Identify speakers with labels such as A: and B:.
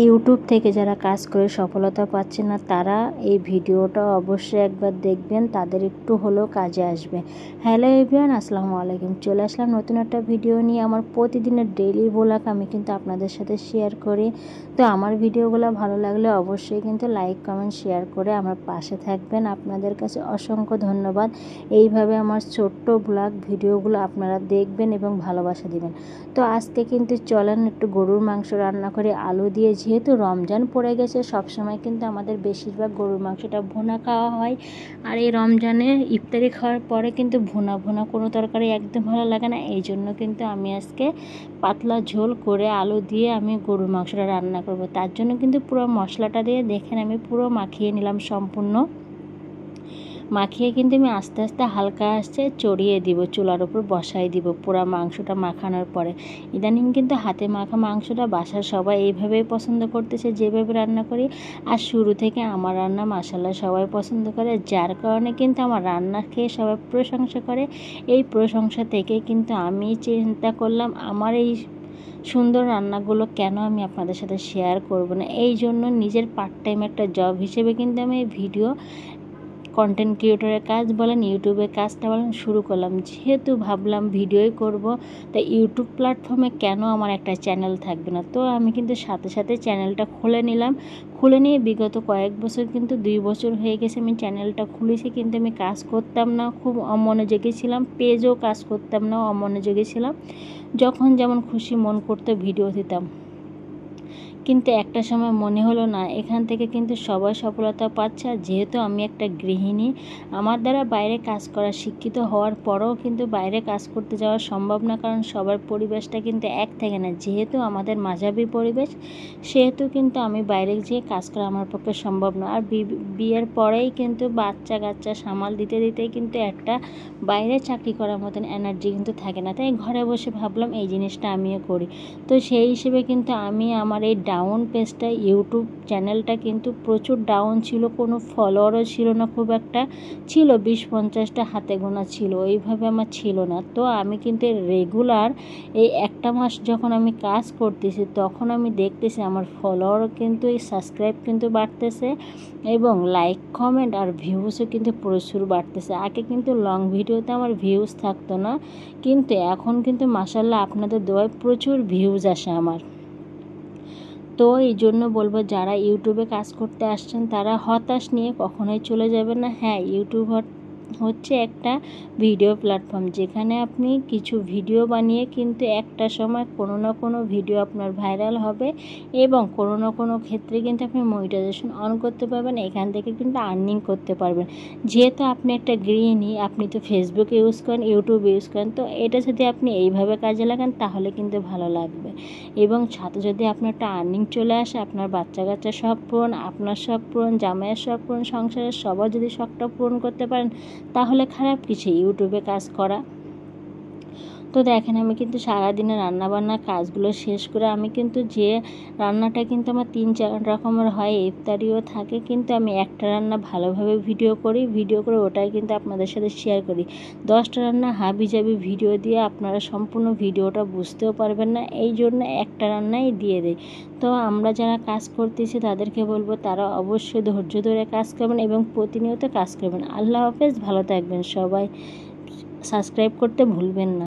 A: YouTube থেকে যারা কাজ করে সফলতা পাচ্ছে না তারা এই ভিডিওটা অবশ্যই একবার দেখবেন, তাদের একটু হলেও কাজে আসবে। হ্যালো এভরিওয়ান, আসসালামু আলাইকুম। চলে আসলাম নতুন একটা ভিডিও নিয়ে। আমার প্রতিদিনের ডেইলি ব্লগ আমি কিন্তু আপনাদের সাথে শেয়ার করি। তো আমার ভিডিওগুলো ভালো লাগলে অবশ্যই কিন্তু লাইক কমেন্ট শেয়ার করে আমার পাশে থাকবেন। আপনাদের কাছে অসংখ্য ধন্যবাদ। এইভাবে আমার ছোট্ট ব্লগ ভিডিওগুলো আপনারা দেখবেন এবং ভালোবাসা দিবেন। তো আজকে কিন্তু চলেন একটু গরুর মাংস রান্না করে আলু দিয়ে। যেহেতু রমজান পড়ে গেছে, সবসময় কিন্তু আমাদের বেশিরভাগ গরুর মাংসটা ভুনা খাওয়া হয়। আর এই রমজানে ইফতারি খাওয়ার পরে কিন্তু ভুনা কোনো তরকারি একদম ভালো লাগে না। এই জন্য কিন্তু আমি আজকে পাতলা ঝোল করে আলু দিয়ে আমি গরুর মাংসটা রান্না করব। তার জন্য কিন্তু পুরো মশলাটা দিয়ে দেখেন আমি পুরো মাখিয়ে নিলাম। সম্পূর্ণ মাখিয়ে কিন্তু আমি আস্তে আস্তে হালকা আঁচে চড়িয়ে দিব, চুলার উপর বসাই দিব পুরো মাংসটা মাখানোর পরে। ইদানিং কিন্তু হাতে মাখা মাংসটা বাসার সবাই এইভাবেই পছন্দ করতেছে, যেভাবে রান্না করি। আর শুরু থেকে আমার রান্না মাশাআল্লাহ সবাই পছন্দ করে, যার কারণে কিন্তু আমার রান্না খেয়ে সবাই প্রশংসা করে। এই প্রশংসা থেকে কিন্তু আমি চিন্তা করলাম আমার এই সুন্দর রান্নাগুলো কেন আমি আপনাদের সাথে শেয়ার করব না। এই জন্য নিজের পার্ট টাইম একটা জব হিসেবে কিন্তু আমি এই ভিডিও কন্টেন্ট ক্রিয়েটরের কাজ বলেন, ইউটিউবের কাজটা বলেন শুরু করলাম। যেহেতু ভাবলাম ভিডিওই করব, তাই ইউটিউব প্ল্যাটফর্মে কেন আমার একটা চ্যানেল থাকবে না। তো আমি কিন্তু সাথে সাথে চ্যানেলটা খুলে নিলাম। খুলে নিয়ে বিগত কয়েক বছর, কিন্তু 2 বছর হয়ে গেছে আমি চ্যানেলটা খুলেছি, কিন্তু আমি কাজ করতাম না, খুব অমনোযোগী ছিলাম। পেজও কাজ করতাম না, অমনোযোগী ছিলাম। যখন যেমন খুশি মন করতে ভিডিও দিতাম। কিন্তু একটা সময় মনে হলো না, এখান থেকে কিন্তু সবাই সফলতা পাচ্ছে। আর যেহেতু আমি একটা গৃহিণী, আমার দ্বারা বাইরে কাজ করা, শিক্ষিত হওয়ার পরেও কিন্তু বাইরে কাজ করতে যাওয়া সম্ভব না, কারণ সবার পরিবেশটা কিন্তু এক থাকে না। যেহেতু আমাদের মাঝাবি পরিবেশ, সেহেতু কিন্তু আমি বাইরে যেয়ে কাজ করা আমার পক্ষে সম্ভব না। আর বিয়ের পরেই কিন্তু বাচ্চা কাচ্চা সামাল দিতে দিতেই কিন্তু একটা বাইরে চাকরি করার মতন এনার্জি কিন্তু থাকে না। তাই ঘরে বসে ভাবলাম এই জিনিসটা আমিও করি। তো সেই হিসেবে কিন্তু আমি আমার এই ডাউন পেজটা, ইউটিউব চ্যানেলটা কিন্তু প্রচুর ডাউন ছিল, কোনো ফলোয়ারও ছিল না, খুব একটা ছিল 20-50টা হাতে গোনা ছিল, এইভাবে আমার ছিল না। তো আমি কিন্তু রেগুলার এই একটা মাস যখন আমি কাজ করতেছি, তখন আমি দেখতেছি আমার ফলোয়ারও কিন্তু, এই সাবস্ক্রাইব কিন্তু বাড়তেছে এবং লাইক কমেন্ট আর ভিউজও কিন্তু প্রচুর বাড়তেছে। আগে কিন্তু লং ভিডিওতে আমার ভিউজ থাকতো না, কিন্তু এখন কিন্তু মাশাআল্লাহ আপনাদের দোয়ায় প্রচুর ভিউজ আসে আমার। তো এই জন্য বলবো, যারা ইউটিউবে কাজ করতে আসছেন তারা হতাশ নিয়ে কখনোই চলে যাবেন না। হ্যাঁ, ইউটিউব হচ্ছে একটা ভিডিও প্ল্যাটফর্ম, যেখানে আপনি কিছু ভিডিও বানিয়ে কিন্তু একটা সময় কোনো না কোনো ভিডিও আপনার ভাইরাল হবে এবং কোনো না কোনো ক্ষেত্রে কিন্তু আপনি মনিটাইজেশন অন করতে পারবেন। এখান থেকে কিন্তু আর্নিং করতে পারবেন। যেহেতু আপনি একটা গৃহিণী, আপনি তো ফেসবুক ইউজ করেন, ইউটিউব ইউজ করেন, তো এটা যদি আপনি এইভাবে কাজে লাগান তাহলে কিন্তু ভালো লাগবে। এবং সাথে যদি আপনার একটা আর্নিং চলে আসে, আপনার বাচ্চা কাচ্চা শখ পূরণ, আপনার শখ পূরণ, জামাইয়ের শখ পূরণ, সংসারের সবার যদি শখটা পূরণ করতে পারেন, তাহলে খারাপ কিছু ইউটিউবে কাজ করা। তো দেখেন আমি কিন্তু সারাদিনে রান্নাবান্নার কাজগুলো শেষ করে, আমি কিন্তু যে রান্নাটা কিন্তু আমার 3-4 রকমের হয়, ইফতারিও থাকে, কিন্তু আমি একটা রান্না ভালোভাবে ভিডিও করে ওটাই কিন্তু আপনাদের সাথে শেয়ার করি। 10টা রান্না হাবিজাবি ভিডিও দিয়ে আপনারা সম্পূর্ণ ভিডিওটা বুঝতেও পারবেন না, এই জন্য একটা রান্নাই দিয়ে দেয়। তো আমরা যারা কাজ করতেছি তাদেরকে বলবো, তারা অবশ্যই ধৈর্য ধরে কাজ করবেন এবং প্রতিনিয়ত কাজ করবেন। আল্লাহ হাফেজ, ভালো থাকবেন সবাই, সাবস্ক্রাইব করতে ভুলবেন না।